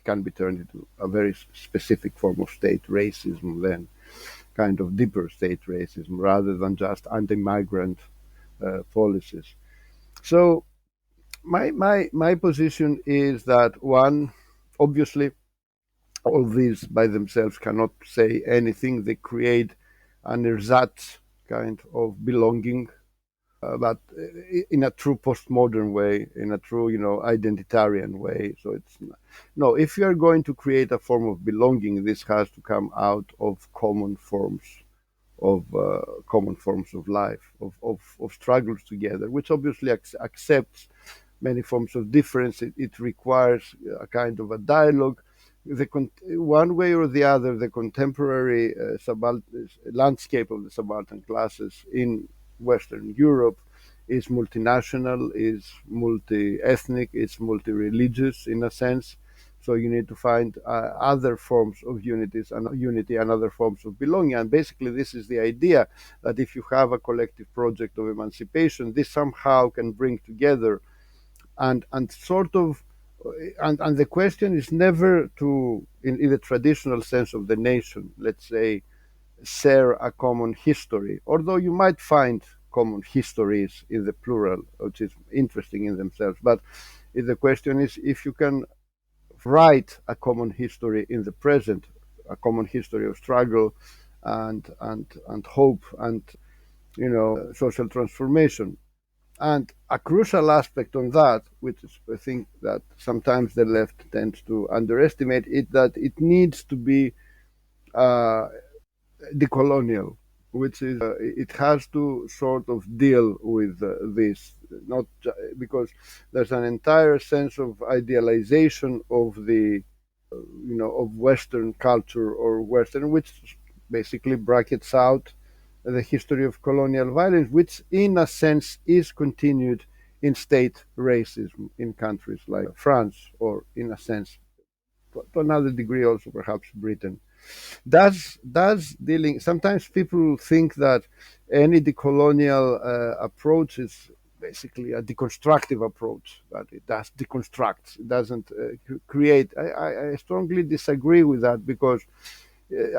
can be turned into a very specific form of state racism, then kind of deeper state racism, rather than just anti-migrant policies. So my position is that, one, obviously, all these by themselves cannot say anything. They create an ersatz kind of belonging, but in a true postmodern way, in a true, identitarian way. So it's no. If you are going to create a form of belonging, this has to come out of common forms of life, of struggles together, which obviously accepts many forms of difference. It requires a kind of a dialogue. One way or the other, the contemporary landscape of the subaltern classes in Western Europe is multinational, is multi-ethnic, is multi-religious in a sense. So you need to find other forms of unity and other forms of belonging. And basically, this is the idea that if you have a collective project of emancipation, this somehow can bring together and sort of, and the question is never to, in the traditional sense of the nation, let's say, share a common history, although you might find common histories in the plural, which is interesting in themselves. But the question is if you can write a common history in the present, a common history of struggle and hope and, social transformation. And a crucial aspect on that, which is, I think, that sometimes the left tends to underestimate, is that it needs to be decolonial, which is it has to sort of deal with this, not because there's an entire sense of idealization of the, of Western culture or Western, which basically brackets out the history of colonial violence, which in a sense is continued in state racism in countries like France, or in a sense, to another degree also perhaps Britain. Does dealing, sometimes people think that any decolonial approach is basically a deconstructive approach, that it does deconstruct, it doesn't create. I strongly disagree with that, because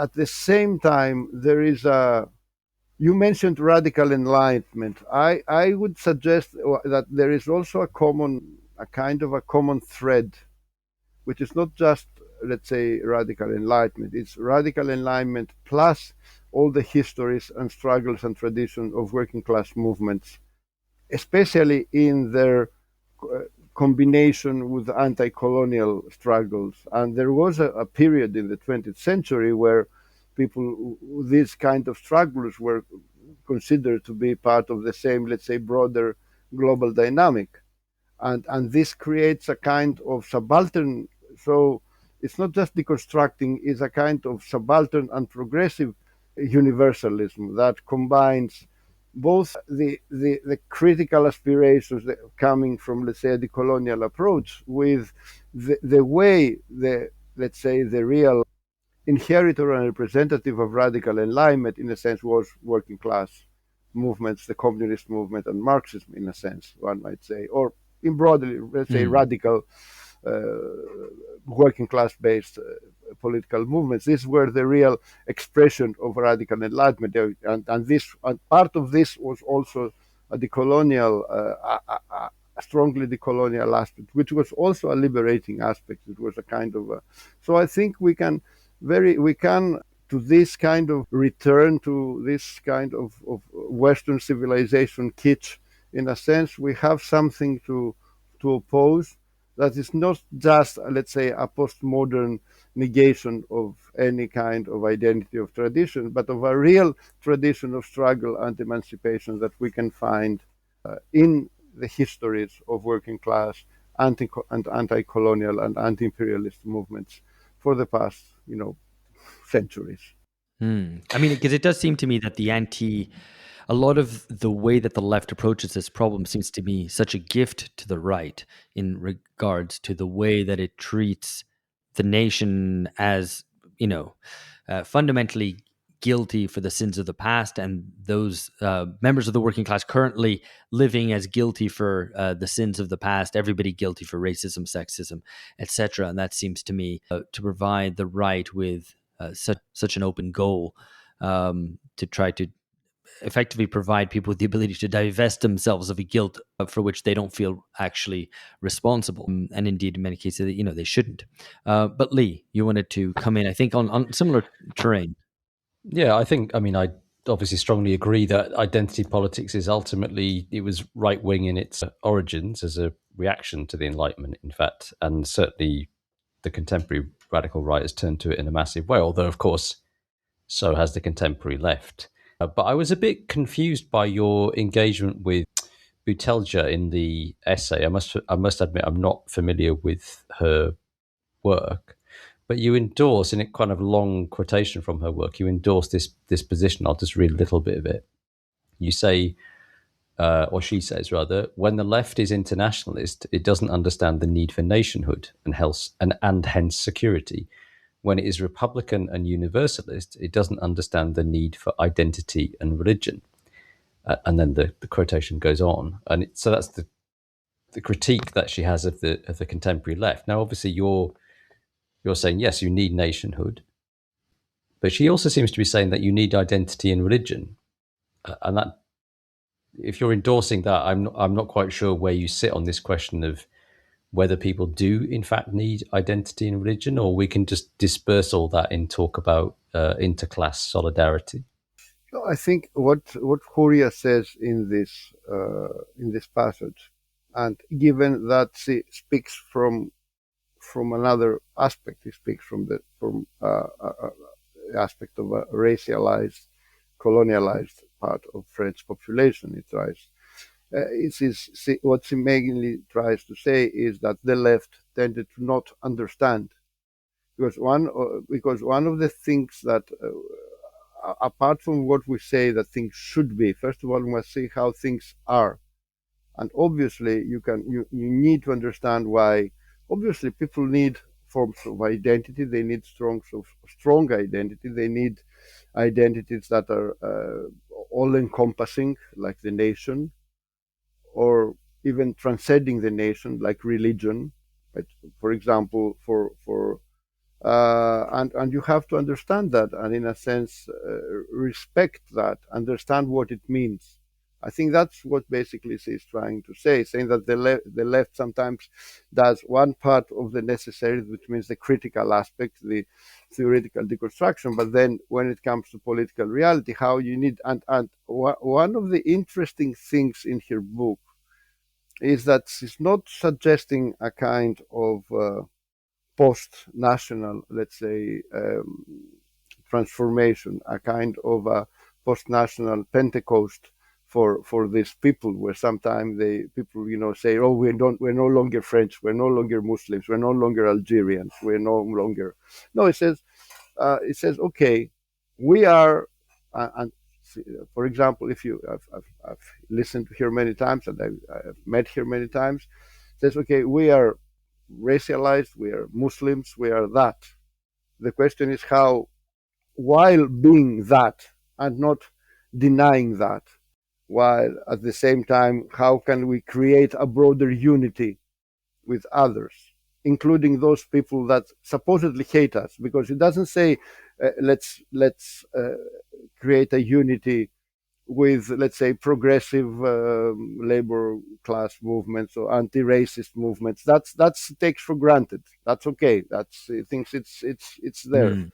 at the same time there is a, you mentioned radical enlightenment. I would suggest that there is also a kind of a common thread, which is not just, let's say, radical enlightenment. It's radical enlightenment plus all the histories and struggles and traditions of working class movements, especially in their combination with anti-colonial struggles. And there was a period in the 20th century where these kind of struggles were considered to be part of the same, let's say, broader global dynamic. And this creates a kind of subaltern. So it's not just deconstructing, it's a kind of subaltern and progressive universalism that combines both the critical aspirations that coming from, let's say, a decolonial approach with the way let's say, the real inheritor and representative of radical enlightenment, in a sense, was working class movements, the communist movement and Marxism, in a sense, one might say, or in broadly, let's say, radical uh, working class based political movements. These were the real expression of radical enlightenment, and part of this was also a decolonial, strongly decolonial aspect, which was also a liberating aspect. It was a kind of so I think we can to this kind of return to this kind of Western civilization kitsch. In a sense, we have something to oppose that is not just, let's say, a postmodern negation of any kind of identity of tradition, but of a real tradition of struggle and emancipation that we can find in the histories of working class anti-colonial and anti-imperialist movements for the past, centuries. I mean, because it does seem to me that a lot of the way that the left approaches this problem seems to be such a gift to the right in regards to the way that it treats the nation as, fundamentally guilty for the sins of the past, and those members of the working class currently living as guilty for the sins of the past, everybody guilty for racism, sexism, etc. And that seems to me to provide the right with such an open goal, to try to effectively provide people with the ability to divest themselves of a guilt for which they don't feel actually responsible. And indeed, in many cases, they shouldn't. But Lee, you wanted to come in, I think, on similar terrain. Yeah, I mean, I obviously strongly agree that identity politics is ultimately, it was right wing in its origins as a reaction to the Enlightenment, in fact, and certainly the contemporary radical right has turned to it in a massive way, although, of course, so has the contemporary left. But I was a bit confused by your engagement with Boutelja in the essay. I must admit, I'm not familiar with her work, but you endorse, in a kind of long quotation from her work, you endorse this position. I'll just read a little bit of it. You say, or she says rather, when the left is internationalist, it doesn't understand the need for nationhood and hence security. When it is Republican and Universalist, it doesn't understand the need for identity and religion. And then the quotation goes on, and so that's the critique that she has of the contemporary left. Now, obviously, you're saying yes, you need nationhood, but she also seems to be saying that you need identity and religion, and that if you're endorsing that, I'm not quite sure where you sit on this question of whether people do in fact need identity and religion, or we can just disperse all that and talk about interclass solidarity. No, I think what Hoare says in this passage, and given that she speaks from another aspect, he speaks from the aspect of a racialized, colonialized part of French population. It tries. What she mainly tries to say is that the left tended to not understand, because one of the things that apart from what we say that things should be, first of all, we must see how things are. And obviously, you need to understand why. Obviously, people need forms of identity. They need strong identity. They need identities that are all-encompassing, like the nation, or even transcending the nation, like religion. Right? For example, and you have to understand that, and in a sense, respect that, understand what it means. I think that's what basically she's trying to say, saying that the left sometimes does one part of the necessary, which means the critical aspect, the theoretical deconstruction, but then when it comes to political reality, how you need, and one of the interesting things in her book is that she's not suggesting a kind of post-national, let's say, transformation, a kind of a post-national Pentecost for these people, where sometimes people say, oh, we're no longer French, we're no longer Muslims, we're no longer Algerians, we're no longer. No, it says okay, we are, and for example, if I've listened to her many times, and I've met her many times, it says, okay, we are racialized, we are Muslims, we are that. The question is how, while being that and not denying that, while at the same time, how can we create a broader unity with others, including those people that supposedly hate us? Because it doesn't say let's create a unity with, let's say, progressive labor class movements or anti-racist movements. That's takes for granted. That's okay. That's it thinks it's there. Mm.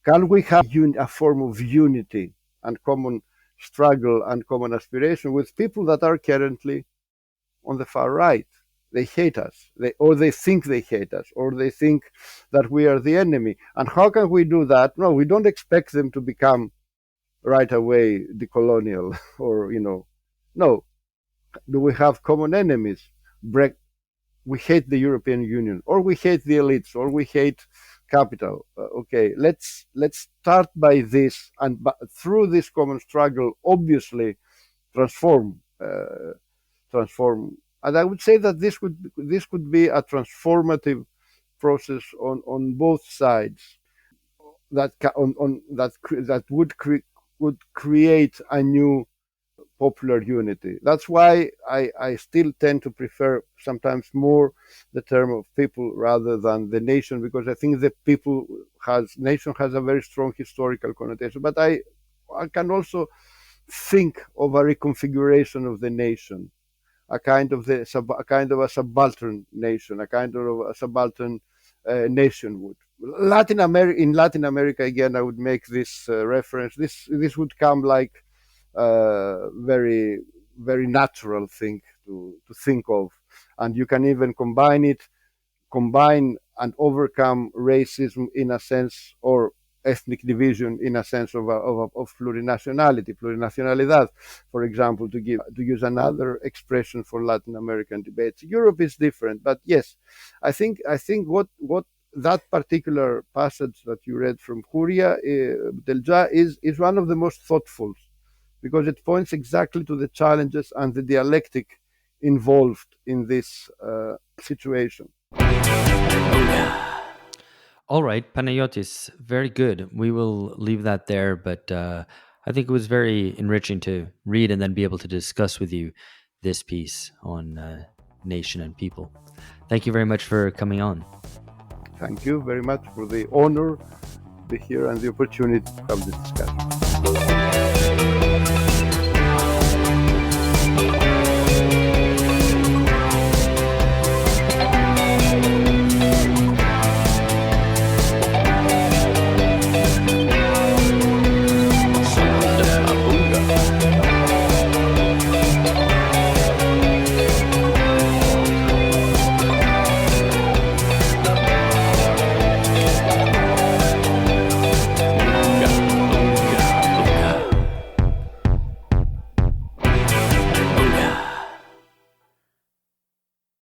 Can we have a form of unity and common struggle and common aspiration with people that are currently on the far right? They hate us, or they think they hate us, or they think that we are the enemy. And how can we do that? No, we don't expect them to become right away decolonial or, no. Do we have common enemies? We hate the European Union, or we hate the elites, or we hate capital. Okay, let's start by this, and through this common struggle, obviously transform. And I would say that this could be a transformative process on both sides that would create a new popular unity. That's why I still tend to prefer sometimes more the term of people rather than the nation, because I think the nation has a very strong historical connotation. But I can also think of a reconfiguration of the nation, a kind of a subaltern nation, a kind of a subaltern nationhood. In Latin America, again, I would make this reference. This would come like very very natural thing to think of, and you can even combine and overcome racism in a sense, or ethnic division in a sense of plurinationalidad, for example, to use another expression for Latin American debates. Europe is different, but yes, I think what that particular passage that you read from Hoare Delja is one of the most thoughtful, because it points exactly to the challenges and the dialectic involved in this situation. All right, Panagiotis, very good. We will leave that there, but I think it was very enriching to read and then be able to discuss with you this piece on nation and people. Thank you very much for coming on. Thank you very much for the honor to be here and the opportunity to have this discussion.